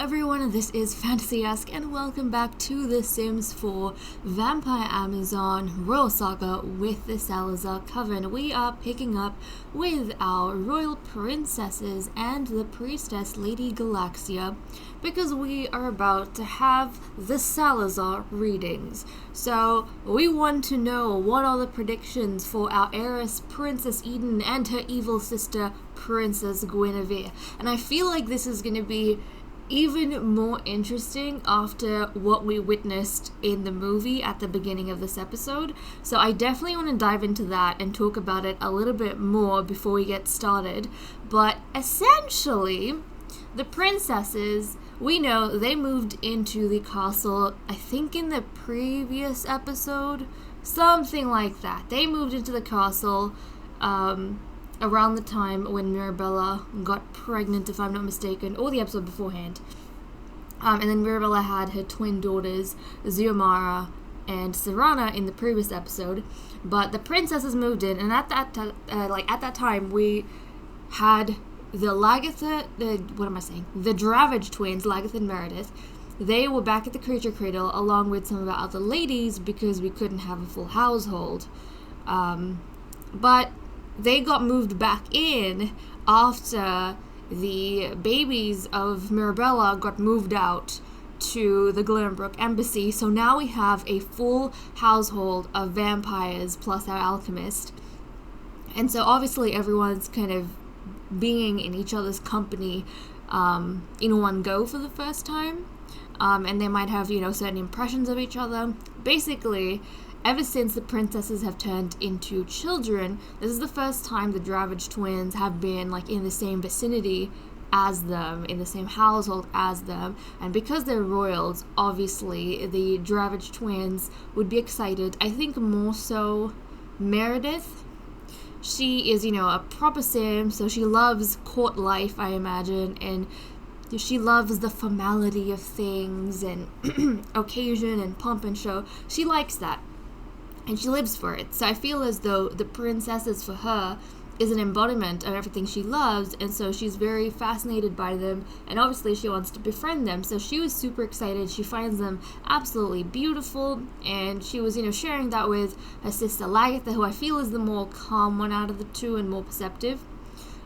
everyone, this is FantasyEsque and welcome back to The Sims 4 Vampire Amazon Royal Saga with the Salizar Coven. We are picking up with our royal princesses and the priestess Lady Galaxia because we are about to have the Salizar readings. So we want to know what are the predictions for our heiress Princess Eden and her evil sister Princess Guinevere. And I feel like this is going to be even more interesting after what we witnessed in the movie at the beginning of this episode. So I definitely want to dive into that and talk about it a little bit more before we get started. But essentially, the princesses, we know they moved into the castle, I think in the previous episode, something like that. They moved into the castle around the time when Mirabella got pregnant, if I'm not mistaken, or the episode beforehand. And then Mirabella had her twin daughters, Xiomara and Serana, in the previous episode. But the princesses moved in, and at that time, we had the Dravage twins, Lagatha and Meredith. They were back at the Creature Cradle, along with some of our other ladies, because we couldn't have a full household. But they got moved back in after the babies of Mirabella got moved out to the Glenbrook Embassy. So now we have a full household of vampires plus our alchemist. And so obviously everyone's kind of being in each other's company in one go for the first time. And they might have, certain impressions of each other. Basically, ever since the princesses have turned into children, this is the first time the Dravage twins have been in the same vicinity as them, in the same household as them. And because they're royals, obviously the Dravage twins would be excited. I think more so Meredith. She is, a proper sim, so she loves court life, I imagine, and she loves the formality of things and occasion and pomp and show. She likes that. And she lives for it. So I feel as though the princesses for her is an embodiment of everything she loves, and so she's very fascinated by them, and obviously she wants to befriend them. So she was super excited. She finds them absolutely beautiful, and she was, sharing that with her sister Lagatha, who I feel is the more calm one out of the two and more perceptive.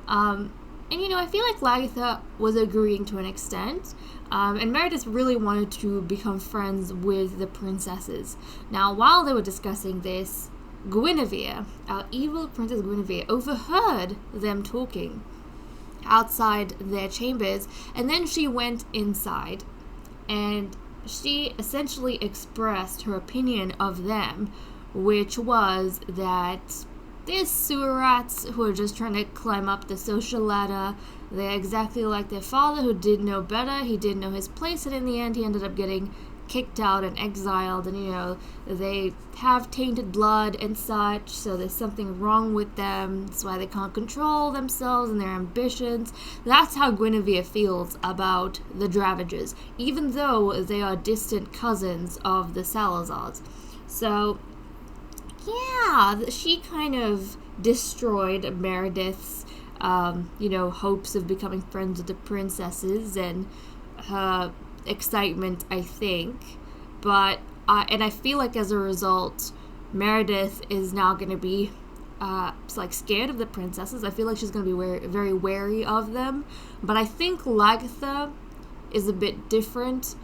And, I feel like Lagatha was agreeing to an extent. And Meredith really wanted to become friends with the princesses. Now, while they were discussing this, Guinevere, our evil Princess Guinevere, overheard them talking outside their chambers. And then she went inside. And she essentially expressed her opinion of them, which was that they're sewer rats who are just trying to climb up the social ladder. They're exactly like their father, who did know better. He did know his place, and in the end he ended up getting kicked out and exiled. And they have tainted blood and such, so there's something wrong with them. That's why they can't control themselves and their ambitions. That's how Guinevere feels about the Dravages, even though they are distant cousins of the Salazars. So yeah, she kind of destroyed Meredith's, hopes of becoming friends with the princesses and her excitement, I think. But, and I feel like as a result, Meredith is now going to be, scared of the princesses. I feel like she's going to be very wary of them. But I think Lagatha is a bit different.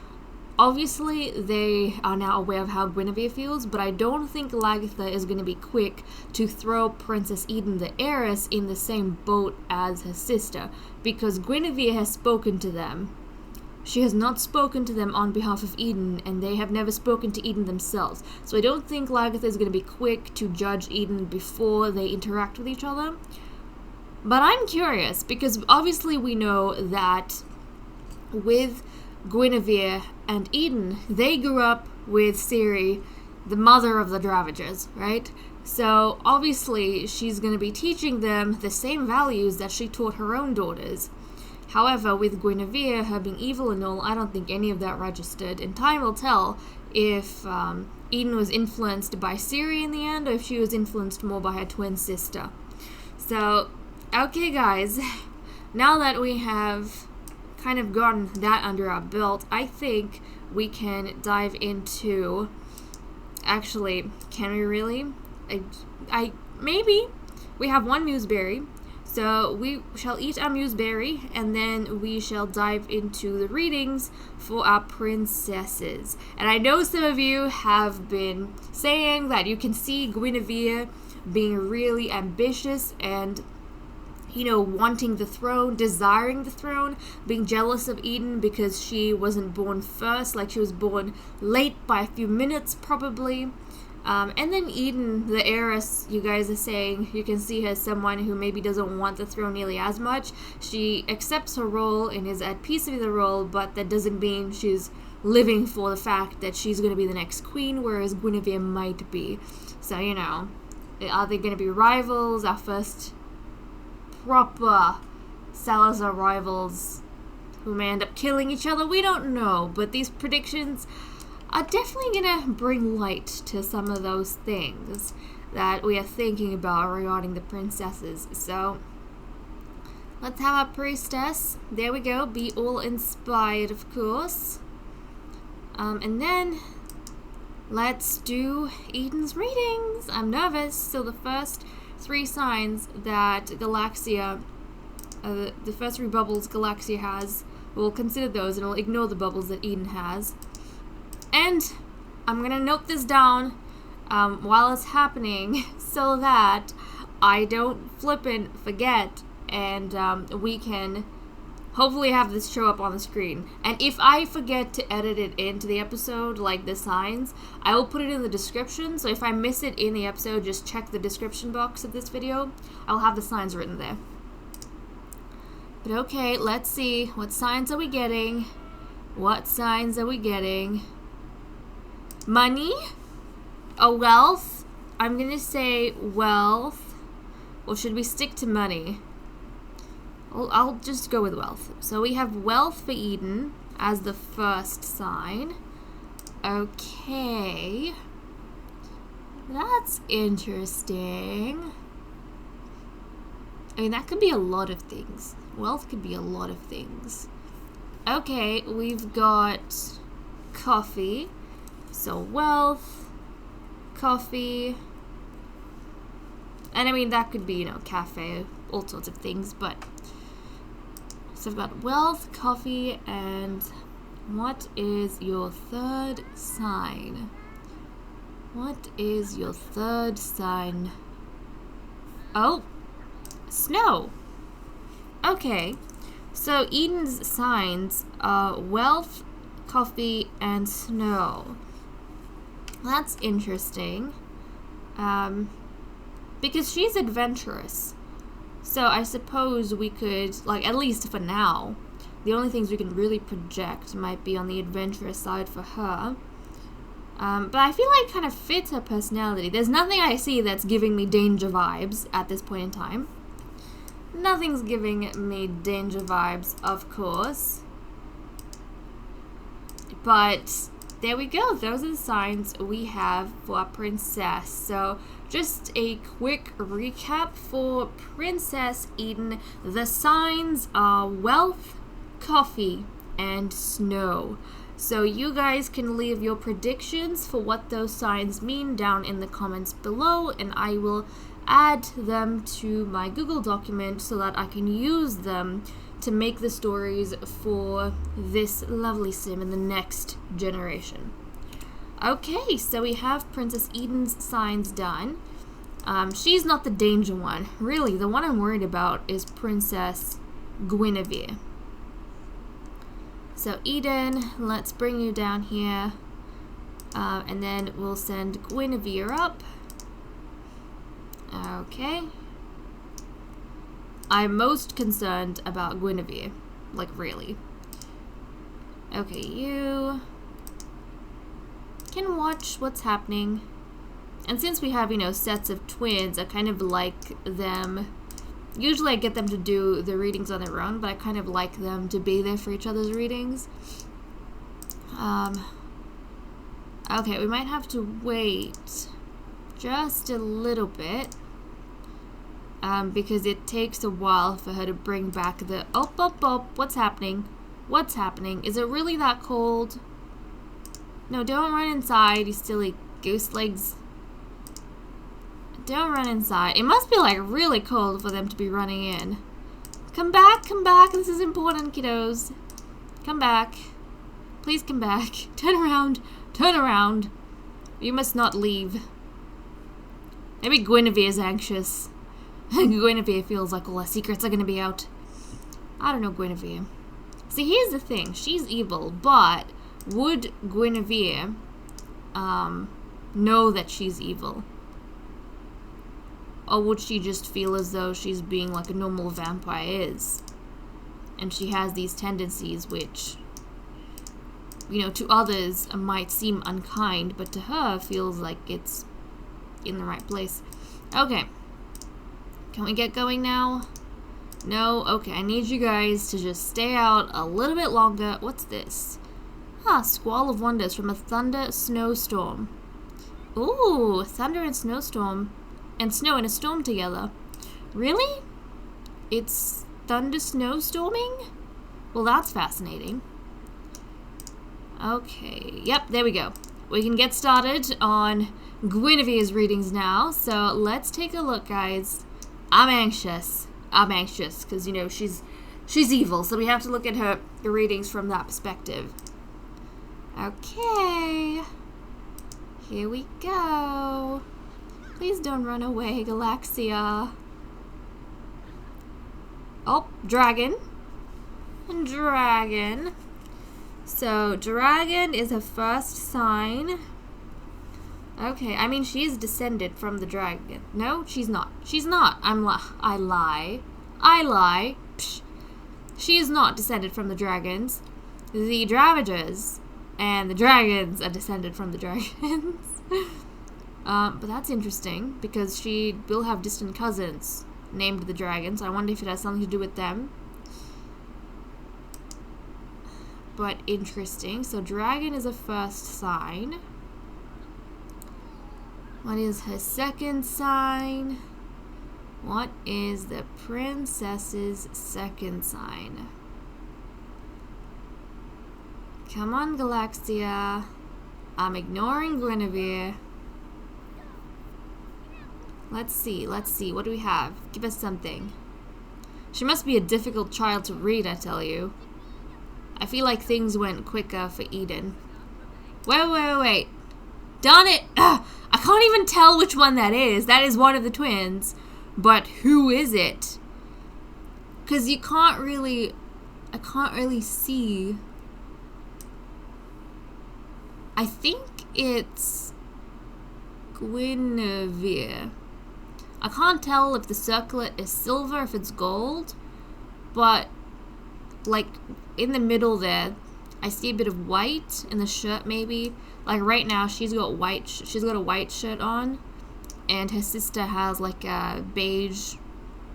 Obviously, they are now aware of how Guinevere feels, but I don't think Lagatha is going to be quick to throw Princess Eden, the heiress, in the same boat as her sister, because Guinevere has spoken to them. She has not spoken to them on behalf of Eden, and they have never spoken to Eden themselves. So I don't think Lagatha is going to be quick to judge Eden before they interact with each other. But I'm curious, because obviously we know that with Guinevere and Eden, they grew up with Ciri, the mother of the Dravages, right? So obviously she's going to be teaching them the same values that she taught her own daughters. However, with Guinevere, her being evil and all, I don't think any of that registered. And time will tell if Eden was influenced by Ciri in the end, or if she was influenced more by her twin sister. So, okay guys, now that we have kind of gotten that under our belt, I think we can dive into, actually, can we really? Maybe. We have one mooseberry, so we shall eat our mooseberry, and then we shall dive into the readings for our princesses. And I know some of you have been saying that you can see Guinevere being really ambitious and wanting the throne, desiring the throne, being jealous of Eden because she wasn't born first, she was born late by a few minutes probably. And then Eden, the heiress, you guys are saying you can see her as someone who maybe doesn't want the throne nearly as much. She accepts her role and is at peace with the role, but that doesn't mean she's living for the fact that she's going to be the next queen, whereas Guinevere might be. So, are they going to be rivals? Our first proper Salazar rivals who may end up killing each other? We don't know, but these predictions are definitely gonna bring light to some of those things that we are thinking about regarding the princesses. So let's have our priestess, there we go, be all inspired, of course, and then let's do Eden's readings. I'm nervous. So the first 3 signs that Galaxia, the first 3 bubbles Galaxia has. We'll consider those and we'll ignore the bubbles that Eden has. And I'm gonna note this down while it's happening so that I don't flippin' forget, and we can hopefully have this show up on the screen. And if I forget to edit it into the episode, like the signs, I will put it in the description. So if I miss it in the episode, just check the description box of this video. I'll have the signs written there. But okay, let's see. What signs are we getting? What signs are we getting? Money? A wealth? I'm gonna say wealth. Or should we stick to money? I'll just go with wealth. So we have wealth for Eden as the first sign. Okay. That's interesting. I mean, that could be a lot of things. Wealth could be a lot of things. Okay, we've got coffee. So wealth, coffee, and I mean, that could be, you know, cafe, all sorts of things, but so I've got wealth, coffee, and what is your third sign? What is your third sign? Oh, snow. Okay, so Eden's signs are wealth, coffee, and snow. That's interesting. Because she's adventurous. So I suppose we could, like, at least for now, the only things we can really project might be on the adventurous side for her. But I feel like it kind of fits her personality. There's nothing I see that's giving me danger vibes at this point in time. Nothing's giving me danger vibes, of course. But there we go. Those are the signs we have for our princess. So just a quick recap for Princess Eden. The signs are wealth, coffee, and snow. So you guys can leave your predictions for what those signs mean down in the comments below, and I will add them to my Google document so that I can use them to make the stories for this lovely sim in the next generation. Okay, so we have Princess Eden's signs done. She's not the danger one. Really, the one I'm worried about is Princess Guinevere. So Eden, let's bring you down here. And then we'll send Guinevere up. Okay. I'm most concerned about Guinevere. Like, really. Okay, you can watch what's happening. And since we have, you know, sets of twins, I kind of like them. Usually I get them to do the readings on their own, but I kind of like them to be there for each other's readings. Okay, we might have to wait just a little bit. Because it takes a while for her to bring back the... Oh, what's happening? What's happening? Is it really that cold? No, don't run inside, you silly goose legs. Don't run inside. It must be, like, really cold for them to be running in. Come back, this is important, kiddos. Come back. Please come back. Turn around. You must not leave. Maybe Guinevere's anxious. Guinevere feels like all our secrets are gonna be out. I don't know Guinevere. See, here's the thing. She's evil, but would Guinevere know that she's evil? Or would she just feel as though she's being like a normal vampire is? And she has these tendencies which, you know, to others might seem unkind, but to her feels like it's in the right place. Okay. Can we get going now? No? Okay, I need you guys to just stay out a little bit longer. What's this? Squall of Wonders from a thunder snowstorm. Ooh, thunder and snowstorm. And snow and a storm together. Really? It's thunder snowstorming? Well, that's fascinating. Okay, yep, there we go. We can get started on Guinevere's readings now. So let's take a look, guys. I'm anxious. Because, you know, she's evil, so we have to look at her readings from that perspective. Okay. Here we go. Please don't run away, Galaxia. Oh, dragon. Dragon. So, dragon is her first sign. Okay, I mean, she's descended from the dragon. No, she's not. She's not. I lie. Psh. She is not descended from the dragons. The Dravagers and the dragons are descended from the dragons. But that's interesting, because she will have distant cousins named the dragons. I wonder if it has something to do with them. But interesting. So dragon is a first sign. What is her second sign? What is the princess's second sign? Come on, Galaxia. I'm ignoring Guinevere. Let's see. What do we have? Give us something. She must be a difficult child to read, I tell you. I feel like things went quicker for Eden. Wait. Darn it! Ugh, I can't even tell which one that is. That is one of the twins. But who is it? Because I can't really see. I think it's Guinevere. I can't tell if the circlet is silver, if it's gold, but like in the middle there, I see a bit of white in the shirt maybe. Like right now she's got a white shirt on, and her sister has like a beige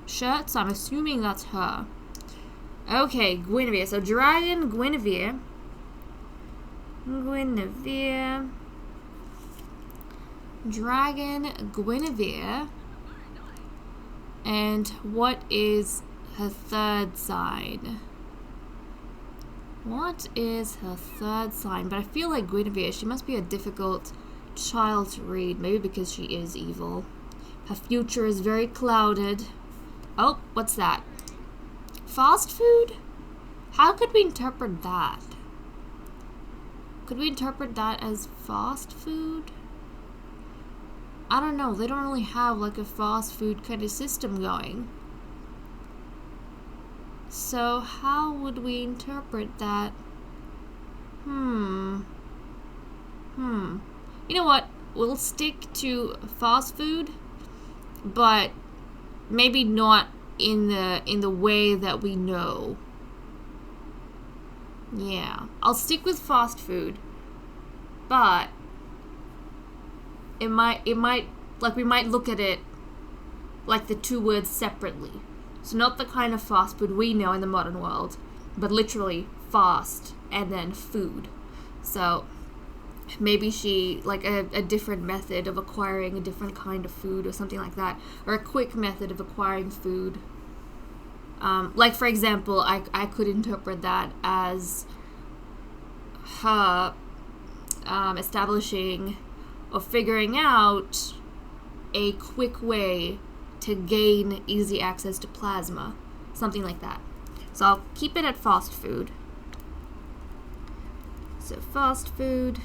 shirt, so I'm assuming that's her. Okay, Guinevere. So dragon, Guinevere. Dragon, Guinevere. And what is her third sign? What is her third sign? But I feel like Guinevere, she must be a difficult child to read. Maybe because she is evil. Her future is very clouded. Oh, what's that? Fast food? How could we interpret that? Could we interpret that as fast food? I don't know. They don't really have like a fast food kind of system going. So how would we interpret that? You know what? We'll stick to fast food, but maybe not in the way that we know. Yeah, I'll stick with fast food, but it might like we might look at it like the two words separately. So not the kind of fast food we know in the modern world, but literally fast and then food. So maybe she like a different method of acquiring a different kind of food or something like that, or a quick method of acquiring food. Like for example, I could interpret that as her establishing or figuring out a quick way to gain easy access to plasma. Something like that. So I'll keep it at fast food. So fast food.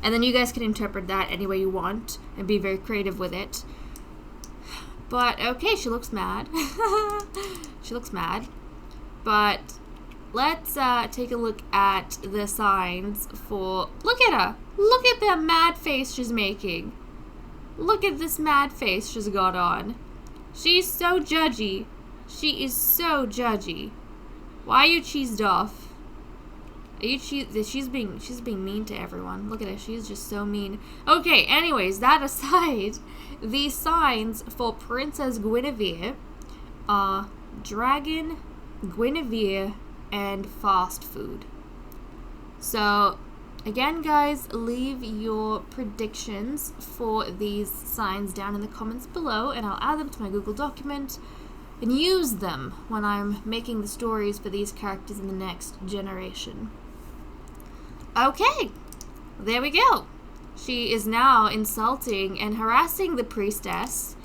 And then you guys can interpret that any way you want and be very creative with it. But okay, she looks mad. She looks mad. But let's take a look at the signs for... Look at her! Look at that mad face she's making. Look at this mad face she's got on. She's so judgy. She is so judgy. Why are you cheesed off? Are you she's being mean to everyone. Look at her. She's just so mean. Okay, anyways, that aside, the signs for Princess Guinevere are dragon, Guinevere, and fast food. So, again, guys, leave your predictions for these signs down in the comments below, and I'll add them to my Google document and use them when I'm making the stories for these characters in the next generation. Okay, there we go. she is now insulting and harassing the priestess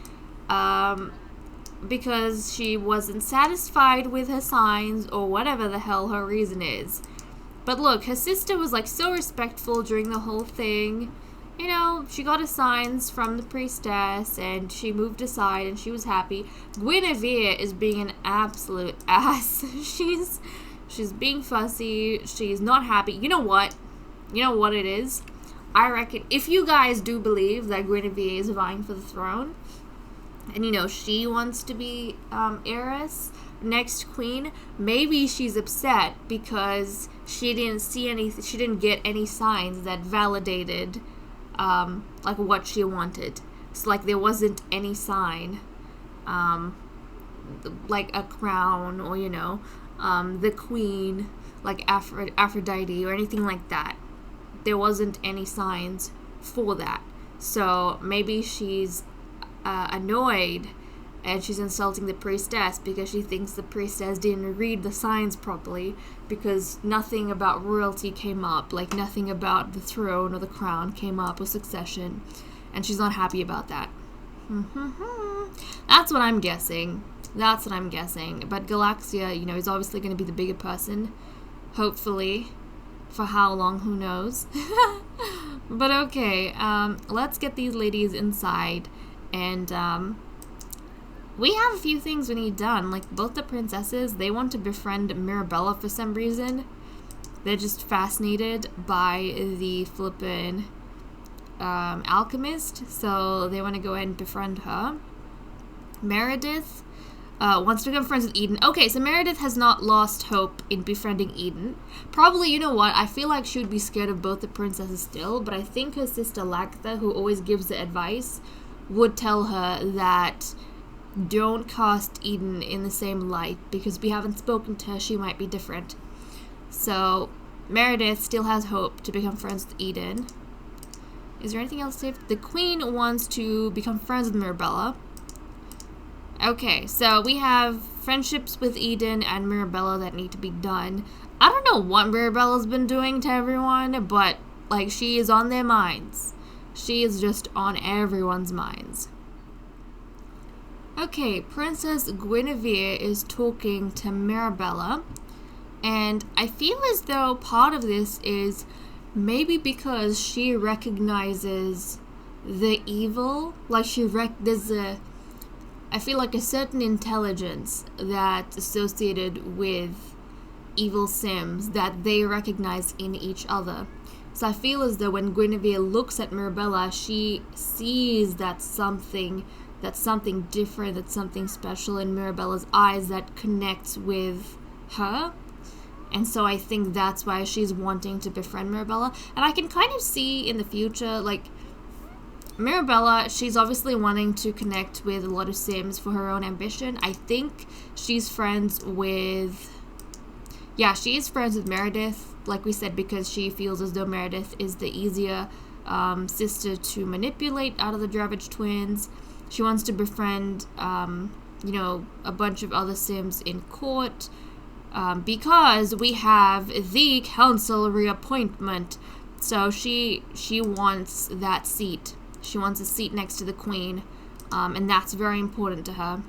because she wasn't satisfied with her signs or whatever the hell her reason is. But look, her sister was like so respectful during the whole thing. You know, she got her signs from the priestess and she moved aside and she was happy. Guinevere is being an absolute ass. She's being fussy. She's not happy. You know what? You know what it is? I reckon if you guys do believe that Guinevere is vying for the throne, and you know she wants to be heiress, next queen, maybe she's upset because she didn't get any signs that validated like what she wanted. It's like there wasn't any sign, like a crown or you know, the queen, like Aphrodite or anything like that. There wasn't any signs for that. So maybe she's annoyed and she's insulting the priestess because she thinks the priestess didn't read the signs properly, because nothing about royalty came up, like nothing about the throne or the crown came up or succession, and she's not happy about that. That's what I'm guessing. But Galaxia, you know, is obviously going to be the bigger person, hopefully. For how long, who knows? But okay, let's get these ladies inside, and we have a few things we need done. Like, both the princesses, they want to befriend Mirabella for some reason. They're just fascinated by the flippin' alchemist, so they want to go ahead and befriend her. Meredith wants to become friends with Eden. Okay, so Meredith has not lost hope in befriending Eden. Probably, you know what, I feel like she would be scared of both the princesses still, but I think her sister Lactha, who always gives the advice, would tell her that don't cast Eden in the same light, because we haven't spoken to her, she might be different. So Meredith still has hope to become friends with Eden. Is there anything else safe? The queen wants to become friends with Mirabella. Okay, so we have friendships with Eden and Mirabella that need to be done. I don't know what Mirabella's been doing to everyone, but, like, she is on their minds. She is just on everyone's minds. Okay, Princess Guinevere is talking to Mirabella, and I feel as though part of this is maybe because she recognizes the evil. Like, I feel like a certain intelligence that's associated with evil Sims that they recognize in each other. So I feel as though when Guinevere looks at Mirabella, she sees that something different, that's something special in Mirabella's eyes that connects with her. And so I think that's why she's wanting to befriend Mirabella. And I can kind of see in the future, like, Mirabella, she's obviously wanting to connect with a lot of Sims for her own ambition. I think she's friends with... Yeah, she is friends with Meredith, like we said, because she feels as though Meredith is the easier sister to manipulate out of the Dravage twins. She wants to befriend, you know, a bunch of other Sims in court, because we have the council reappointment. So she wants that seat. She wants a seat next to the queen, and that's very important to her.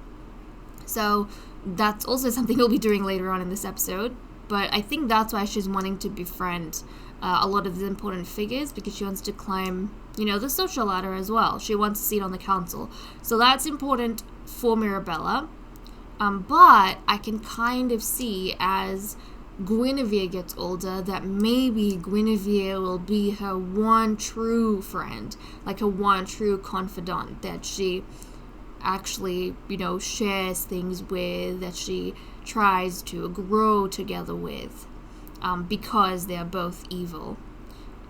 So that's also something we'll be doing later on in this episode. But I think that's why she's wanting to befriend a lot of the important figures, because she wants to climb, you know, the social ladder as well. She wants a seat on the council. So that's important for Mirabella. But I can kind of see as Guinevere gets older that maybe Guinevere will be her one true friend, like her one true confidant that she actually, you know, shares things with, that she tries to grow together with, because they're both evil.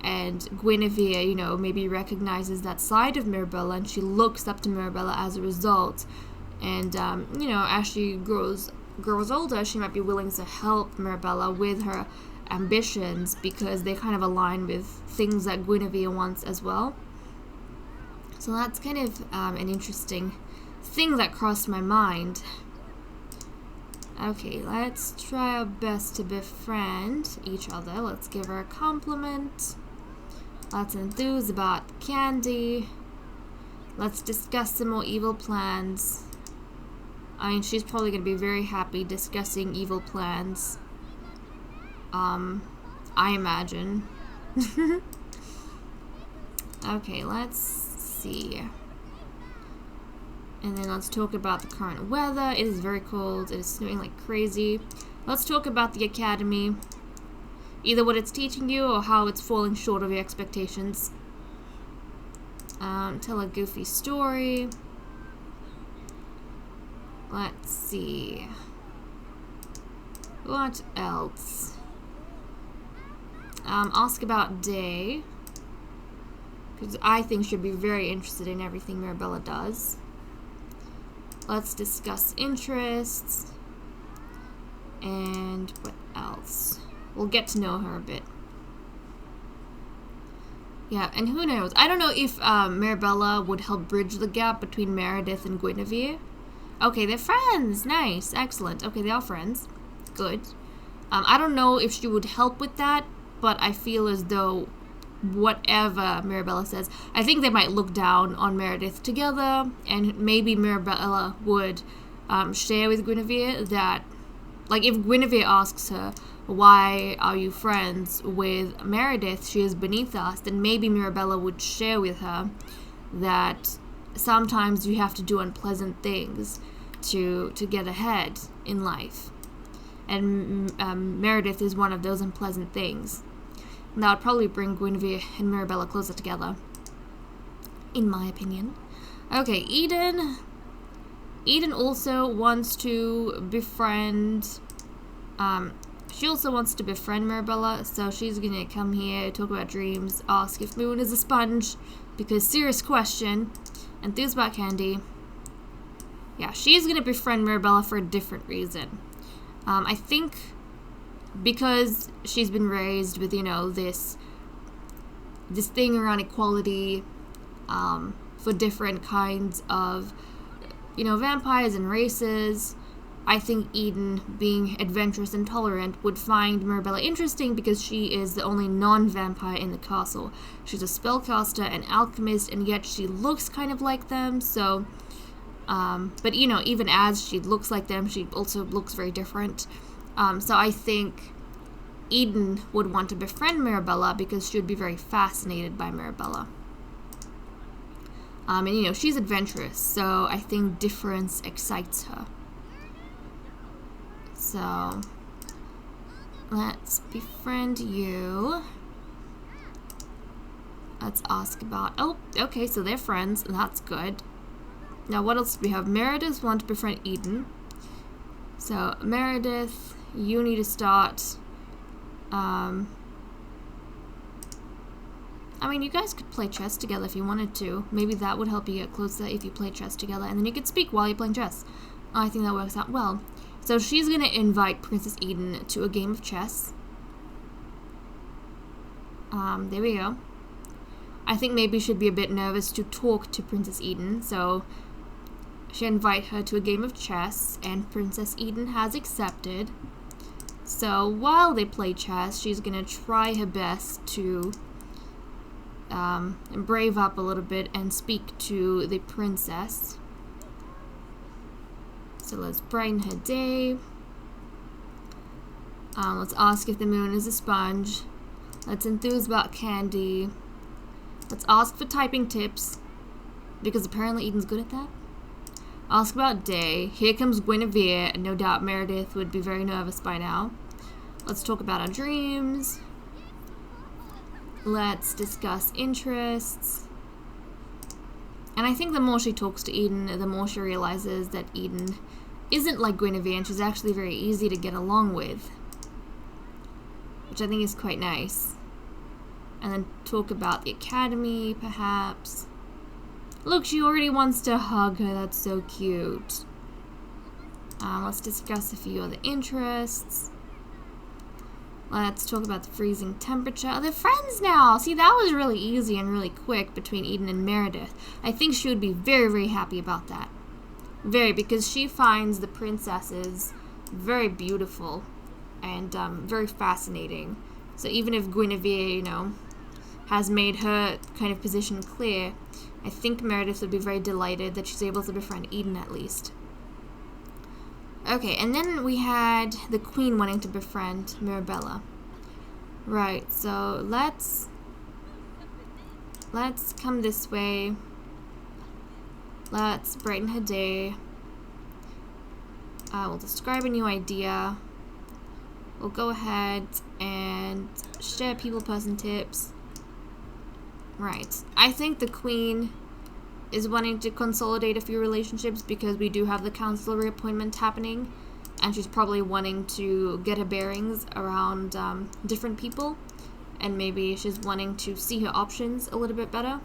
And Guinevere, you know, maybe recognizes that side of Mirabella, and she looks up to Mirabella as a result. And, you know, as she grows older, she might be willing to help Mirabella with her ambitions, because they kind of align with things that Guinevere wants as well. So that's kind of an interesting thing that crossed my mind. Okay, let's try our best to befriend each other. Let's give her a compliment. Let's enthuse about Candy. Let's discuss some more evil plans. I mean, she's probably going to be very happy discussing evil plans. I imagine. Okay, let's see. And then let's talk about the current weather. It is very cold. It is snowing like crazy. Let's talk about the academy. Either what it's teaching you or how it's falling short of your expectations. Tell a goofy story. Let's see. What else? Ask about Day. Because I think she'd be very interested in everything Mirabella does. Let's discuss interests. And what else? We'll get to know her a bit. Yeah, and who knows? I don't know if Mirabella would help bridge the gap between Meredith and Guinevere. Okay, they're friends. Nice. Excellent. Okay, they are friends. Good. I don't know if she would help with that, but I feel as though whatever Mirabella says, I think they might look down on Meredith together, and maybe Mirabella would share with Guinevere that, like, if Guinevere asks her, why are you friends with Meredith? She is beneath us. Then maybe Mirabella would share with her that sometimes you have to do unpleasant things to get ahead in life. And Meredith is one of those unpleasant things. And that would probably bring Guinevere and Mirabella closer together, in my opinion. Okay, Eden. Eden also wants to befriend... she also wants to befriend Mirabella, so she's gonna come here, talk about dreams, ask if Moon is a sponge, because serious question, enthuse about Candy. Yeah, she's gonna befriend Mirabella for a different reason. I think because she's been raised with, you know, this thing around equality for different kinds of, you know, vampires and races. I think Eden, being adventurous and tolerant, would find Mirabella interesting because she is the only non-vampire in the castle. She's a spellcaster, an alchemist, and yet she looks kind of like them, so... but, you know, even as she looks like them, she also looks very different. So I think Eden would want to befriend Mirabella because she would be very fascinated by Mirabella. And, you know, she's adventurous, so I think difference excites her. So, let's befriend you. Let's ask about... Oh, okay, so they're friends. That's good. Now, what else do we have? Meredith wants to befriend Eden. So, Meredith, you need to start... I mean, you guys could play chess together if you wanted to. Maybe that would help you get closer if you play chess together. And then you could speak while you're playing chess. I think that works out well. So she's going to invite Princess Eden to a game of chess. There we go. I think maybe she'd be a bit nervous to talk to Princess Eden, so she'll invite her to a game of chess, and Princess Eden has accepted. So while they play chess, she's going to try her best to brave up a little bit and speak to the princess. So let's brighten her day. Let's ask if the moon is a sponge. Let's enthuse about Candy. Let's ask for typing tips, because apparently Eden's good at that. Ask about Day. Here comes Guinevere, and no doubt Meredith would be very nervous by now. Let's talk about our dreams. Let's discuss interests. And I think the more she talks to Eden, the more she realizes that Eden isn't like Guinevere, and she's actually very easy to get along with, which I think is quite nice. And then talk about the academy, perhaps. Look, she already wants to hug her. That's so cute. Let's discuss a few other interests. Let's talk about the freezing temperature. They're friends now. See, that was really easy and really quick between Eden and Meredith. I think she would be very, very happy about that. Very, because she finds the princesses very beautiful and very fascinating. So even if Guinevere, you know, has made her kind of position clear. I think Meredith would be very delighted that she's able to befriend Eden at least. Okay, and then we had the Queen wanting to befriend Mirabella. Right, so let's come this way. Let's brighten her day. We'll describe a new idea. We'll go ahead and share people-person tips. Right. I think the Queen is wanting to consolidate a few relationships because we do have the council reappointment happening, and she's probably wanting to get her bearings around different people, and maybe she's wanting to see her options a little bit better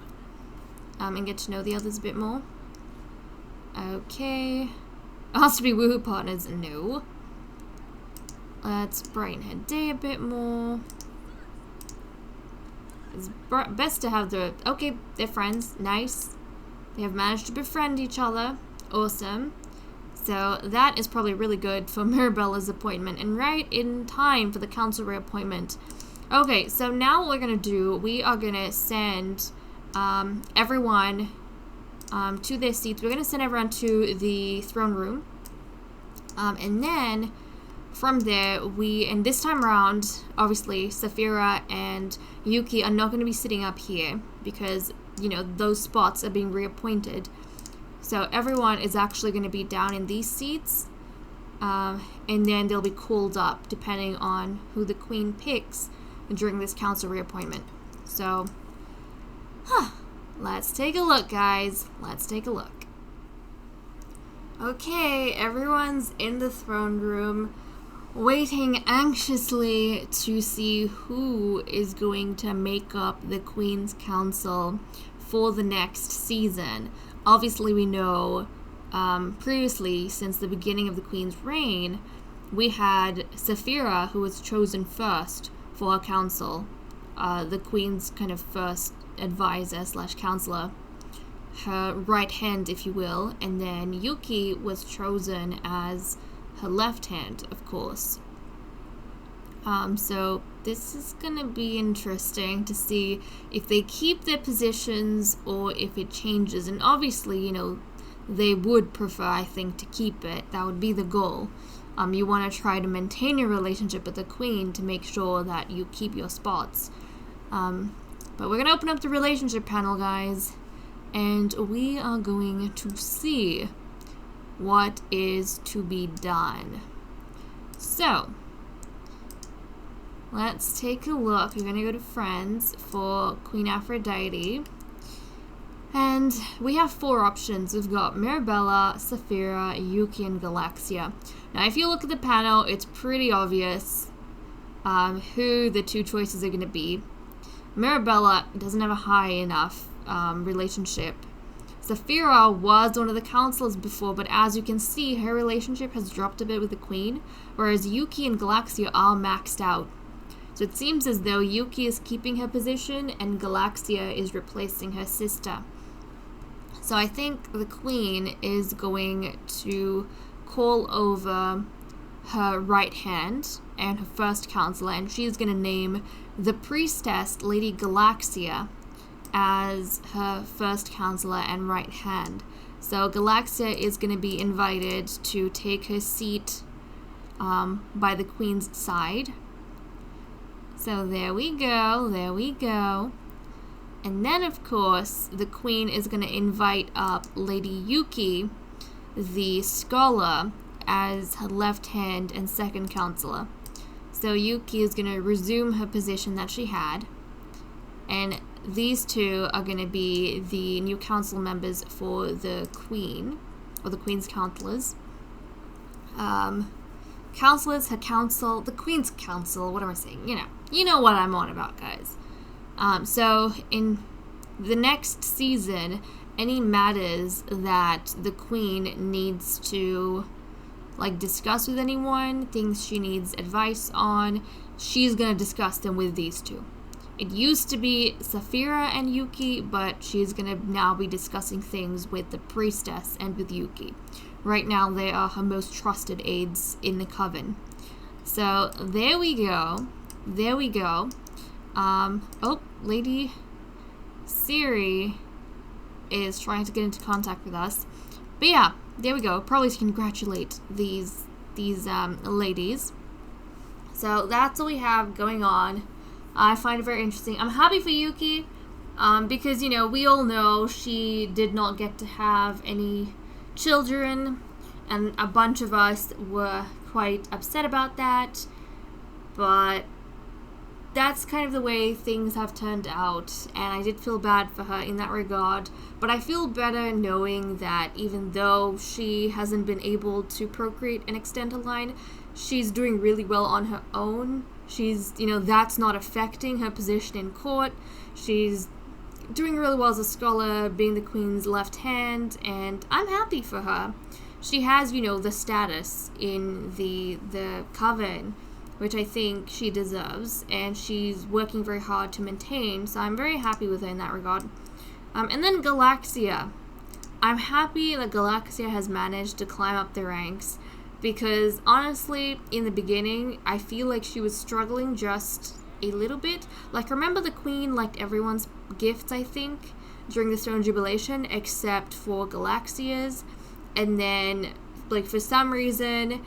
and get to know the others a bit more. Okay. Has to be woohoo partners? No. Let's brighten her day a bit more. It's best to have the... Okay, they're friends. Nice. They have managed to befriend each other. Awesome. So that is probably really good for Mirabella's appointment. And right in time for the council reappointment. Okay, so now what we're going to do, we are going to send everyone to their seats. We're going to send everyone to the throne room. And then from there, and this time around, obviously, Saphira and Yuki are not going to be sitting up here because, you know, those spots are being reappointed. So everyone is actually going to be down in these seats, and then they'll be called up depending on who the Queen picks during this council reappointment. So, let's take a look, guys. Let's take a look. Okay, everyone's in the throne room, waiting anxiously to see who is going to make up the Queen's Council for the next season. Obviously, we know previously, since the beginning of the Queen's reign, we had Saphira, who was chosen first for our council, the Queen's kind of first advisor / counselor, her right hand, if you will, and then Yuki was chosen as her left hand, of course. So this is gonna be interesting to see if they keep their positions or if it changes. And obviously, you know, they would prefer, I think, to keep it. That would be the goal. You want to try to maintain your relationship with the Queen to make sure that you keep your spots. But we're gonna open up the relationship panel, guys, and we are going to see what is to be done. So, let's take a look. We're going to go to Friends for Queen Aphrodite. And we have 4 options. We've got Mirabella, Saphira, Yuki, and Galaxia. Now, if you look at the panel, it's pretty obvious who the 2 choices are going to be. Mirabella doesn't have a high enough relationship. Saphira was one of the counselors before, but as you can see, her relationship has dropped a bit with the Queen, whereas Yuki and Galaxia are maxed out. So it seems as though Yuki is keeping her position and Galaxia is replacing her sister. So I think the Queen is going to call over her right hand and her first counselor, and she's going to name the priestess, Lady Galaxia, as her first counselor and right hand. So Galaxia is going to be invited to take her seat by the Queen's side. So there we go, there we go. And then, of course, the Queen is going to invite up Lady Yuki, the scholar, as her left hand and second counselor. So Yuki is going to resume her position that she had. And these 2 are going to be the new council members for the Queen, or the Queen's counselors. Counselors, her council, the Queen's council, what am I saying? You know what I'm on about, guys. So in the next season, any matters that the Queen needs to discuss with anyone, things she needs advice on, she's going to discuss them with these 2. It used to be Saphira and Yuki, but she's going to now be discussing things with the priestess and with Yuki. Right now, they are her most trusted aides in the coven. So, there we go. There we go. Oh, Lady Siri is trying to get into contact with us. But yeah, there we go. Probably to congratulate these ladies. So that's what we have going on. I find it very interesting. I'm happy for Yuki, because, you know, we all know she did not get to have any children, and a bunch of us were quite upset about that, but that's kind of the way things have turned out, and I did feel bad for her in that regard, but I feel better knowing that even though she hasn't been able to procreate and extend her line, she's doing really well on her own. She's, you know, that's not affecting her position in court. She's doing really well as a scholar, being the queen's left hand, and I'm happy for her. She has, you know, the status in the coven, which I think she deserves, and she's working very hard to maintain, so I'm very happy with her in that regard. And then Galaxia. I'm happy that Galaxia has managed to climb up the ranks, because honestly, in the beginning, I feel like she was struggling just a little bit. Like, remember the queen liked everyone's gifts, I think, during the Stone Jubilation, except for Galaxia's, and then, like, for some reason,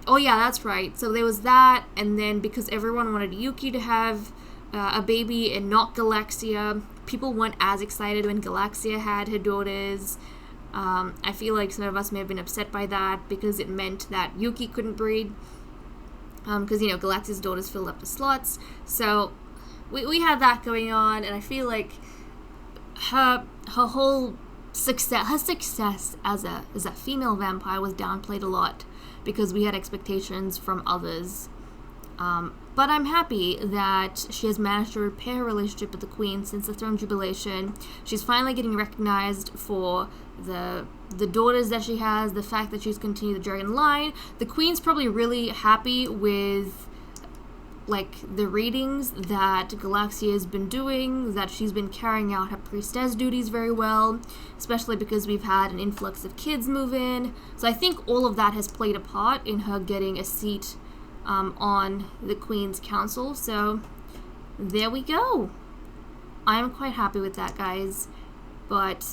oh yeah, that's right, so there was that, and then because everyone wanted Yuki to have a baby and not Galaxia, people weren't as excited when Galaxia had her daughters. I feel like some of us may have been upset by that because it meant that Yuki couldn't breed, because, you know, Galaxia's daughters filled up the slots, so we had that going on, and I feel like her whole success as a female vampire was downplayed a lot because we had expectations from others. But I'm happy that she has managed to repair her relationship with the queen since the Throne Jubilation. She's finally getting recognized for the daughters that she has, the fact that she's continued the dragon line. The queen's probably really happy with, like, the readings that Galaxia has been doing, that she's been carrying out her priestess duties very well, especially because we've had an influx of kids move in. So I think all of that has played a part in her getting a seat on the Queen's Council. So there we go. I'm quite happy with that, guys. But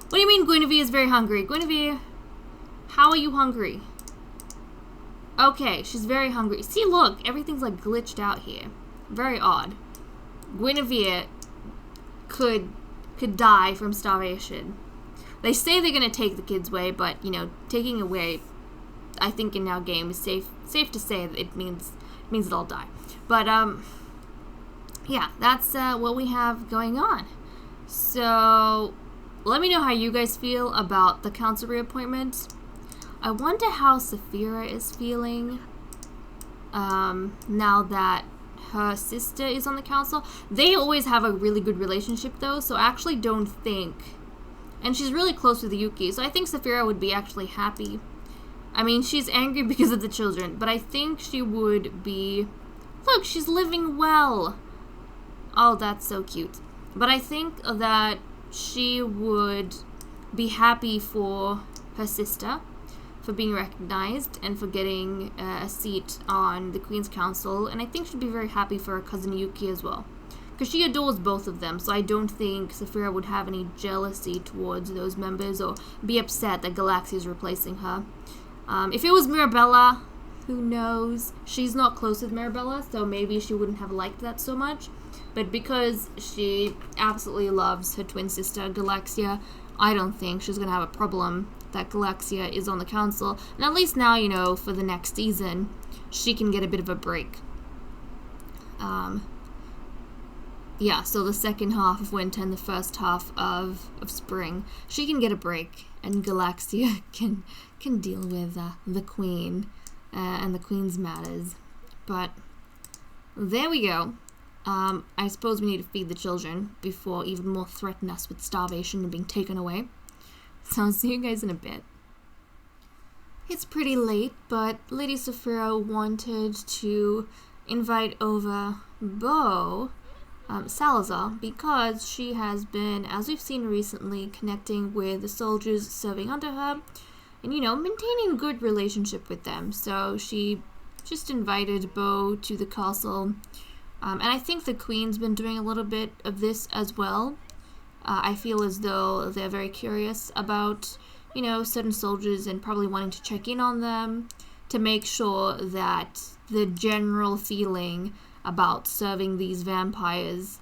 what do you mean Guinevere is very hungry? Guinevere, how are you hungry? Okay, she's very hungry. See, look, everything's like glitched out here. Very odd. Guinevere could die from starvation. They say they're gonna take the kids away, but, you know, taking away, I think in our game is safe to say that it means they'll die. But yeah, that's what we have going on. So let me know how you guys feel about the council reappointment. I wonder how Saphira is feeling now that her sister is on the council. They always have a really good relationship, though, so I actually don't think... And she's really close with Yuki, so I think Saphira would be actually happy. I mean, she's angry because of the children, but I think she would be... Look, she's living well! Oh, that's so cute. But I think that she would be happy for her sister, for being recognized and for getting a seat on the Queen's Council, and I think she'd be very happy for her cousin Yuki as well, because she adores both of them, so I don't think Saphira would have any jealousy towards those members or be upset that Galaxia is replacing her. If it was Mirabella, who knows? She's not close with Mirabella, so maybe she wouldn't have liked that so much, but because she absolutely loves her twin sister Galaxia, I don't think she's going to have a problem that Galaxia is on the council. And at least now, you know, for the next season, she can get a bit of a break. Yeah, so the second half of winter and the first half of spring, she can get a break, and Galaxia can deal with the queen and the queen's matters. But there we go. I suppose we need to feed the children before even more threaten us with starvation and being taken away. So I'll see you guys in a bit. It's pretty late, but Lady Saphira wanted to invite over Beau Salizar, because she has been, as we've seen recently, connecting with the soldiers serving under her and, you know, maintaining a good relationship with them. So she just invited Beau to the castle And I think the Queen's been doing a little bit of this as well. I feel as though they're very curious about, you know, certain soldiers and probably wanting to check in on them to make sure that the general feeling about serving these vampires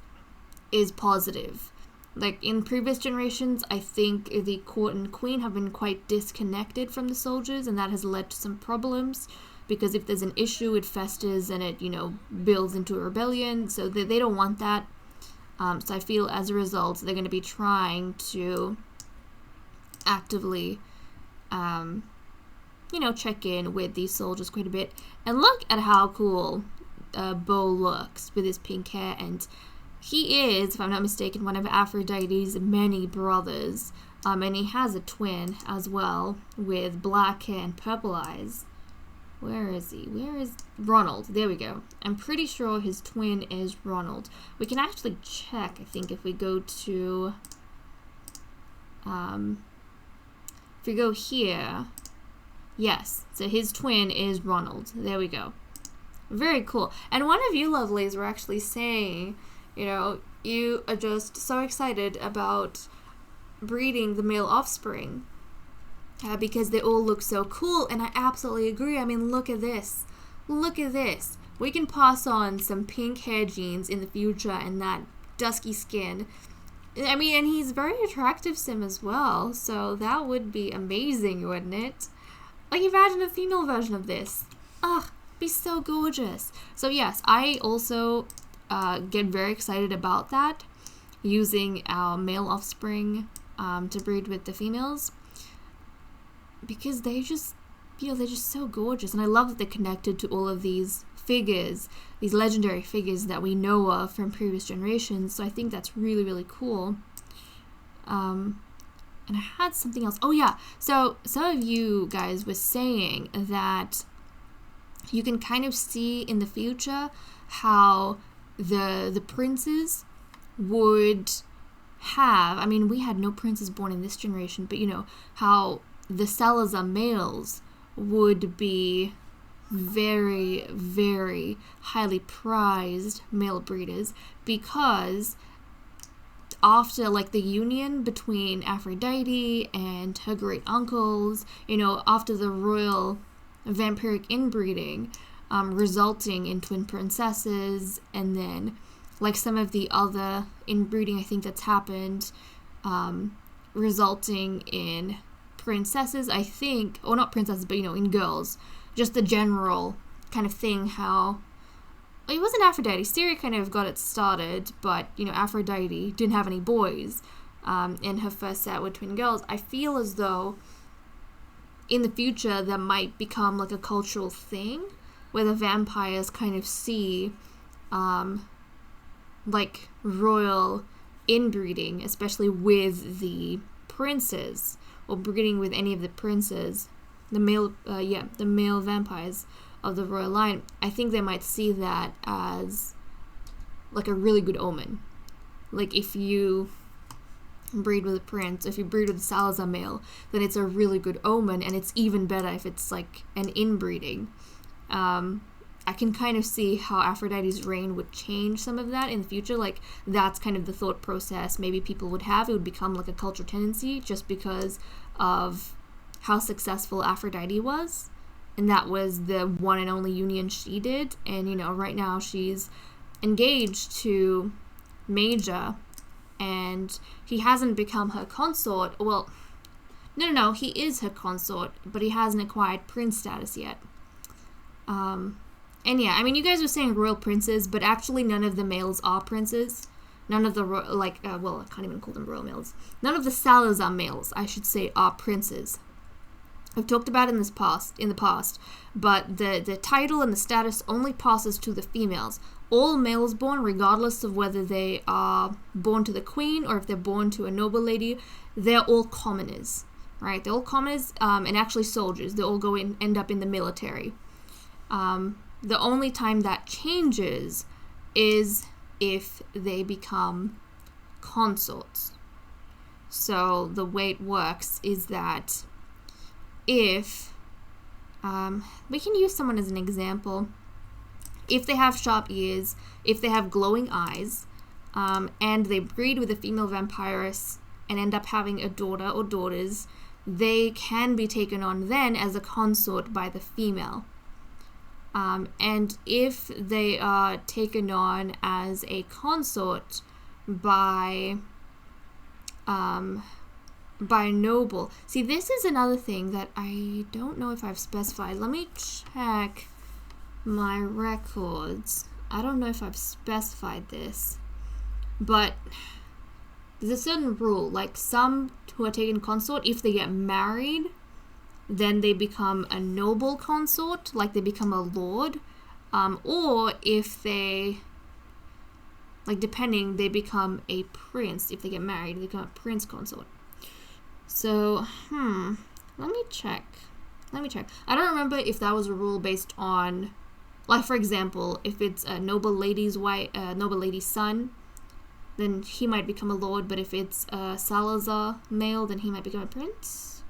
is positive. Like in previous generations, I think the court and queen have been quite disconnected from the soldiers, and that has led to some problems, because if there's an issue, it festers and it, you know, builds into a rebellion, so they don't want that. So I feel as a result, they're going to be trying to actively, you know, check in with these soldiers quite a bit. And look at how cool Bo looks with his pink hair, and he is, if I'm not mistaken, one of Aphrodite's many brothers, and he has a twin as well with black hair and purple eyes. Where is he? Where is Ronald? There we go. I'm pretty sure his twin is Ronald. We can actually check, I think, if we go to, if we go here, yes, so his twin is Ronald. There we go. Very cool. And one of you lovelies were actually saying, you know, you are just so excited about breeding the male offspring because they all look so cool, and I absolutely agree. I mean, look at this. Look at this. We can pass on some pink hair genes in the future and that dusky skin. I mean, and he's very attractive sim as well, so that would be amazing, wouldn't it? Like, imagine a female version of this. Ugh, be so gorgeous. So yes, I also get very excited about that, using our male offspring to breed with the females, because they just, you know, they're just so gorgeous, and I love that they're connected to all of these figures, these legendary figures that we know of from previous generations. So I think that's really, really cool. And I had something else. Oh yeah, so some of you guys were saying that you can kind of see in the future how the princes would have, I mean, we had no princes born in this generation, but you know, how the Salizar males would be very, very highly prized male breeders, because after, like, the union between Aphrodite and her great uncles, you know, after the royal vampiric inbreeding, resulting in twin princesses, and then, like, some of the other inbreeding I think that's happened, resulting in princesses, I think, or not princesses, but, you know, in girls, just the general kind of thing, how it wasn't Aphrodite, Syria kind of got it started, but, you know, Aphrodite didn't have any boys in her first set with twin girls. I feel as though in the future that might become like a cultural thing, where the vampires kind of see like royal inbreeding, especially with the princes, or breeding with any of the princes, the male vampires of the royal line. I think they might see that as like a really good omen. Like, if you breed with a prince, if you breed with a Salizar male, then it's a really good omen, and it's even better if it's like an inbreeding. I can kind of see how Aphrodite's reign would change some of that in the future. Like, that's kind of the thought process maybe people would have. It would become like a cultural tendency just because of how successful Aphrodite was, and that was the one and only union she did. And, you know, right now she's engaged to Major, and he hasn't become her consort. Well, no, he is her consort, but he hasn't acquired prince status yet. And yeah, I mean, you guys are saying royal princes, but actually none of the males are princes. None of the, well, I can't even call them royal males. None of the Salizar males, I should say, are princes. I've talked about it in the past, but the title and the status only passes to the females. All males born, regardless of whether they are born to the queen or if they're born to a noble lady, they're all commoners, right? They're all commoners, and actually soldiers. They all end up in the military. The only time that changes is if they become consorts. So the way it works is that if we can use someone as an example. if they have sharp ears, if they have glowing eyes, and they breed with a female vampiress and end up having a daughter or daughters, they can be taken on then as a consort by the female. And if they are taken on as a consort by noble. See, this is another thing that I don't know if I've specified. Let me check my records. I don't know if I've specified this, but there's a certain rule, like some who are taken consort, if they get married, then they become a noble consort, like they become a lord, or if they, like depending, they become a prince. If they get married, they become a prince consort. So, let me check. I don't remember if that was a rule based on, like for example, if it's a noble lady's wife, noble lady's son, then he might become a lord, but if it's a Salizar male, then he might become a prince.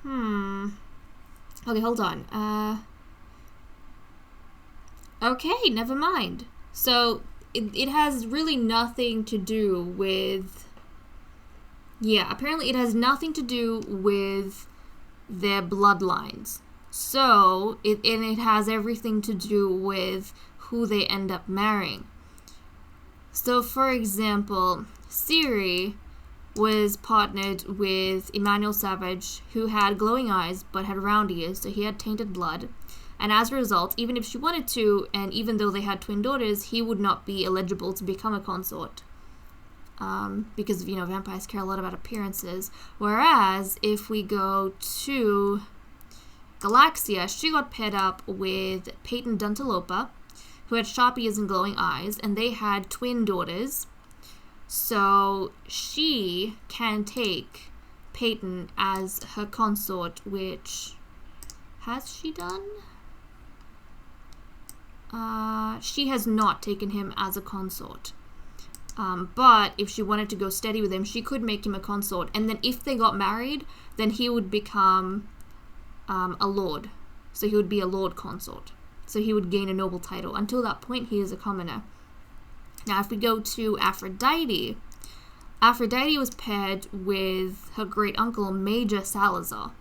Okay, hold on. Okay, never mind. So, it has really nothing to do with... Yeah, apparently it has nothing to do with their bloodlines. So, it has everything to do with who they end up marrying. So, for example, Ciri was partnered with Emmanuel Savage, who had glowing eyes but had round ears, so he had tainted blood. And as a result, even if she wanted to, and even though they had twin daughters, he would not be eligible to become a consort. Because, vampires care a lot about appearances. Whereas, if we go to Galaxia, she got paired up with Peyton Duntalopa, who had sharp ears and glowing eyes, and they had twin daughters. So, she can take Peyton as her consort, which... Has she done? She has not taken him as a consort. But if she wanted to go steady with him, she could make him a consort. And then if they got married, then he would become a lord. So he would be a lord consort. So he would gain a noble title. Until that point, he is a commoner. Now, if we go to Aphrodite, Aphrodite was paired with her great uncle, Major Salizar.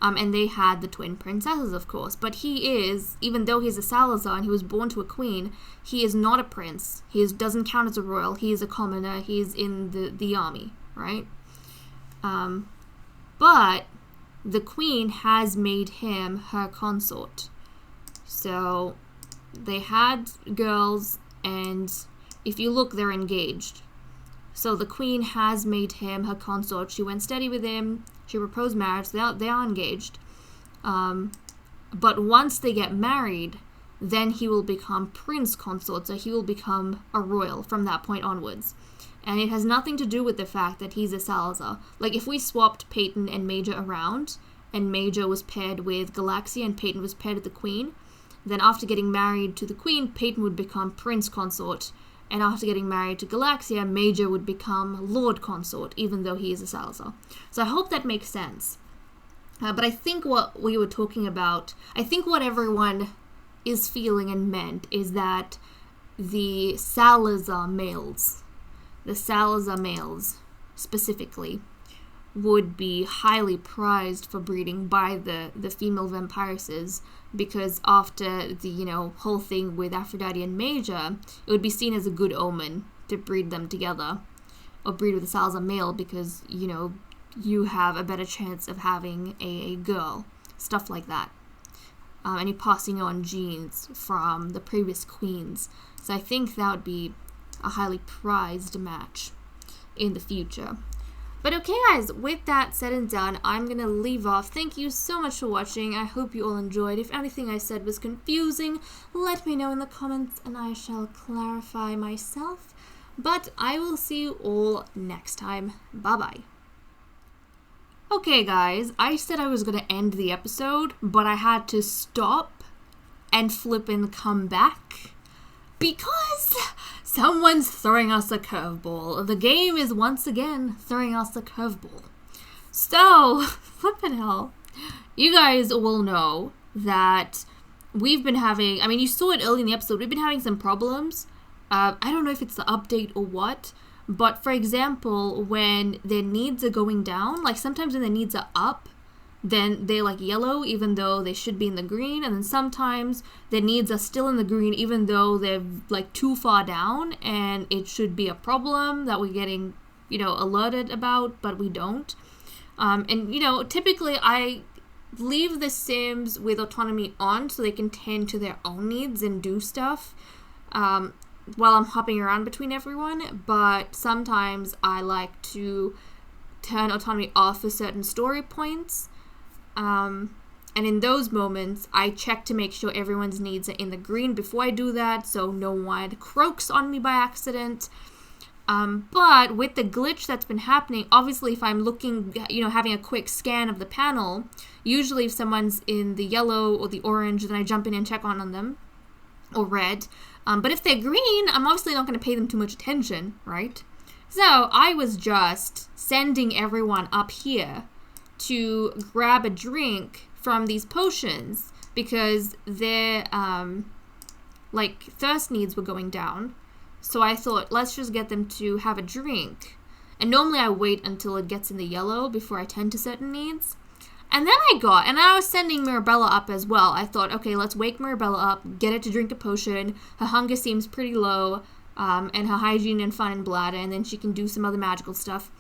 And they had the twin princesses, of course. But he is, even though he's a Salizar and he was born to a queen, he is not a prince. He doesn't count as a royal. He is a commoner. He's in the army, right? But the queen has made him her consort. So they had girls, and if you look, they're engaged. So the queen has made him her consort. She went steady with him. She proposed marriage. They are engaged. But once they get married, then he will become prince consort. So he will become a royal from that point onwards. And it has nothing to do with the fact that he's a Salizar. Like, if we swapped Peyton and Major around, and Major was paired with Galaxia and Peyton was paired with the queen, then after getting married to the queen, Peyton would become prince consort. And after getting married to Galaxia, Major would become Lord Consort, even though he is a Salizar. So I hope that makes sense. But I think what we were talking about, I think what everyone is feeling and meant is that the Salizar males specifically, would be highly prized for breeding by the female vampiresses, because after the whole thing with Aphrodite and Major, it would be seen as a good omen to breed them together, or breed with a Salizar male, because you have a better chance of having a girl, stuff like that, and you're passing on genes from the previous queens. So I think that would be a highly prized match in the future. But okay, guys, with that said and done, I'm going to leave off. Thank you so much for watching. I hope you all enjoyed. If anything I said was confusing, let me know in the comments and I shall clarify myself. But I will see you all next time. Bye-bye. Okay, guys, I said I was going to end the episode, but I had to stop and flip and come back because someone's throwing us a curveball. The game is once again throwing us a curveball. So, flippin' hell, you guys will know that we've been having, I mean, you saw it early in the episode, we've been having some problems. I don't know if it's the update or what, but for example, when their needs are going down, like sometimes when their needs are up, then they're like yellow even though they should be in the green, and then sometimes their needs are still in the green even though they're like too far down, and it should be a problem that we're getting, alerted about, but we don't. And typically I leave the Sims with autonomy on so they can tend to their own needs and do stuff while I'm hopping around between everyone, but sometimes I like to turn autonomy off for certain story points. And in those moments, I check to make sure everyone's needs are in the green before I do that, so no one croaks on me by accident. But with the glitch that's been happening, obviously if I'm looking, having a quick scan of the panel, usually if someone's in the yellow or the orange, then I jump in and check on them, or red. But if they're green, I'm obviously not going to pay them too much attention, right? So I was just sending everyone up here to grab a drink from these potions because their thirst needs were going down. So I thought, let's just get them to have a drink. And normally I wait until it gets in the yellow before I tend to certain needs. And then I was sending Mirabella up as well. I thought, okay, let's wake Mirabella up, get her to drink a potion. Her hunger seems pretty low, and her hygiene and fun and bladder, and then she can do some other magical stuff.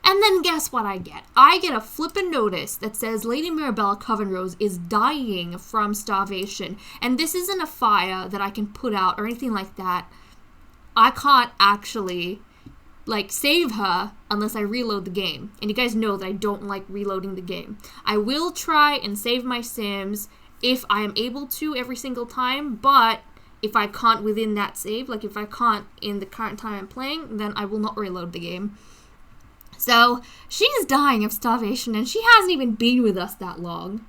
And then guess what I get? I get a flippin' notice that says Lady Mirabella Covenrose is dying from starvation. And this isn't a fire that I can put out or anything like that. I can't actually save her unless I reload the game. And you guys know that I don't like reloading the game. I will try and save my Sims if I am able to every single time, but if I can't within that save, if I can't in the current time I'm playing, then I will not reload the game. So she's dying of starvation, and she hasn't even been with us that long.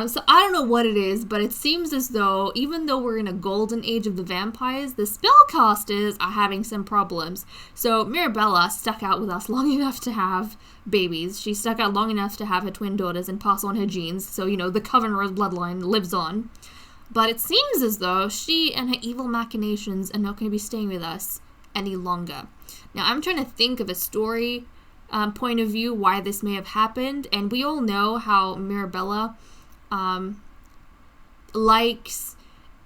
So I don't know what it is, but it seems as though, even though we're in a golden age of the vampires, the spellcasters are having some problems. So Mirabella stuck out with us long enough to have babies. She stuck out long enough to have her twin daughters and pass on her genes. So, the Covenrose bloodline lives on. But it seems as though she and her evil machinations are not going to be staying with us any longer. Now, I'm trying to think of a story point of view why this may have happened. And we all know how Mirabella likes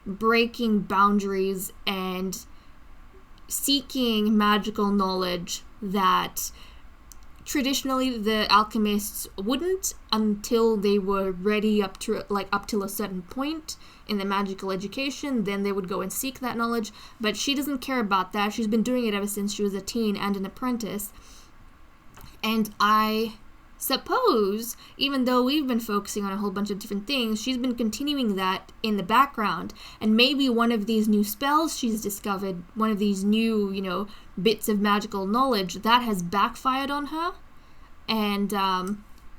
breaking boundaries and seeking magical knowledge that traditionally the alchemists wouldn't until they were ready up till a certain point in the magical education. Then they would go and seek that knowledge, but she doesn't care about that. She's been doing it ever since she was a teen and an apprentice. And I suppose, even though we've been focusing on a whole bunch of different things, she's been continuing that in the background. And maybe one of these new spells she's discovered, one of these new, bits of magical knowledge, that has backfired on her. And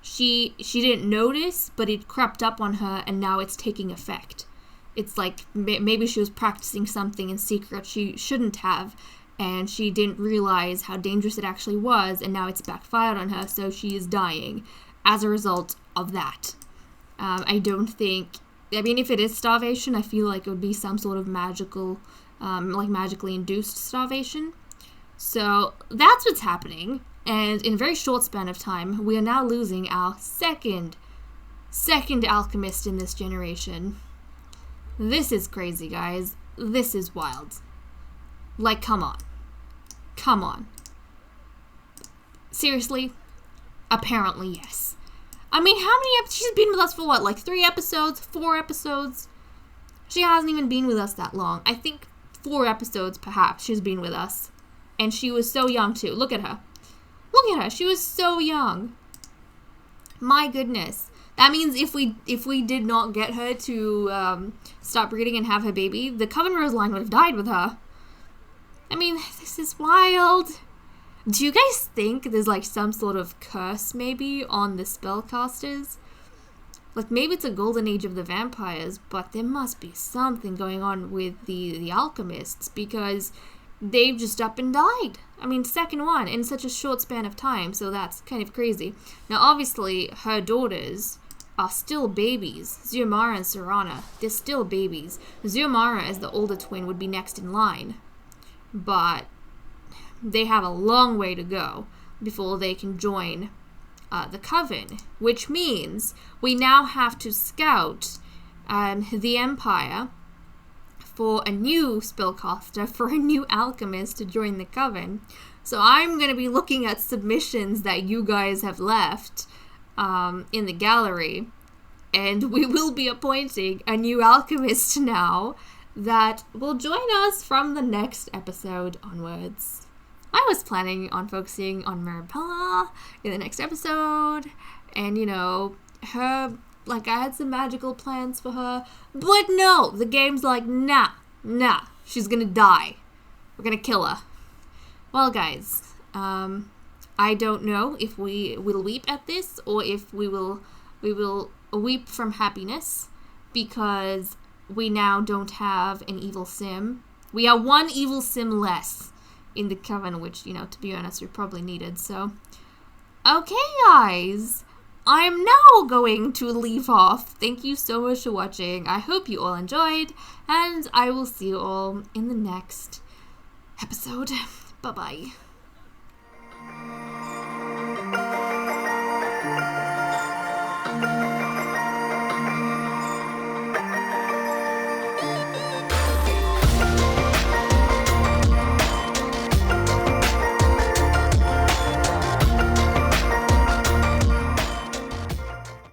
she didn't notice, but it crept up on her, and now it's taking effect. It's like maybe she was practicing something in secret she shouldn't have, and she didn't realize how dangerous it actually was, and now it's backfired on her, so she is dying as a result of that. I don't think... if it is starvation, I feel like it would be some sort of magical, magically induced starvation. So that's what's happening, and in a very short span of time, we are now losing our second alchemist in this generation. This is crazy, guys. This is wild. Come on. Come on. Seriously? Apparently, yes. How many episodes? She's been with us for what, 3 episodes? 4 episodes? She hasn't even been with us that long. I think 4 episodes, perhaps, she's been with us. And she was so young, too. Look at her. Look at her. She was so young. My goodness. That means if we did not get her to stop breeding and have her baby, the Covenrose line would have died with her. This is wild. Do you guys think there's some sort of curse maybe on the spellcasters? Maybe it's a golden age of the vampires, but there must be something going on with the alchemists, because they've just up and died. Second one in such a short span of time, so that's kind of crazy. Now, obviously, her daughters are still babies. Xiomara and Serana, they're still babies. Xiomara, as the older twin, would be next in line. But they have a long way to go before they can join the Coven, which means we now have to scout the Empire for a new spellcaster, for a new alchemist to join the Coven. So I'm going to be looking at submissions that you guys have left in the gallery, and we will be appointing a new alchemist now that will join us from the next episode onwards. I was planning on focusing on Mirabella in the next episode, and her, I had some magical plans for her, but no, the game's like, nah, she's gonna die. We're gonna kill her. Well, guys, I don't know if we will weep at this, or if we will weep from happiness, because we now don't have an evil sim. We are one evil sim less in the Coven, which, to be honest, we probably needed. So, okay, guys, I'm now going to leave off. Thank you so much for watching. I hope you all enjoyed, and I will see you all in the next episode. Bye-bye.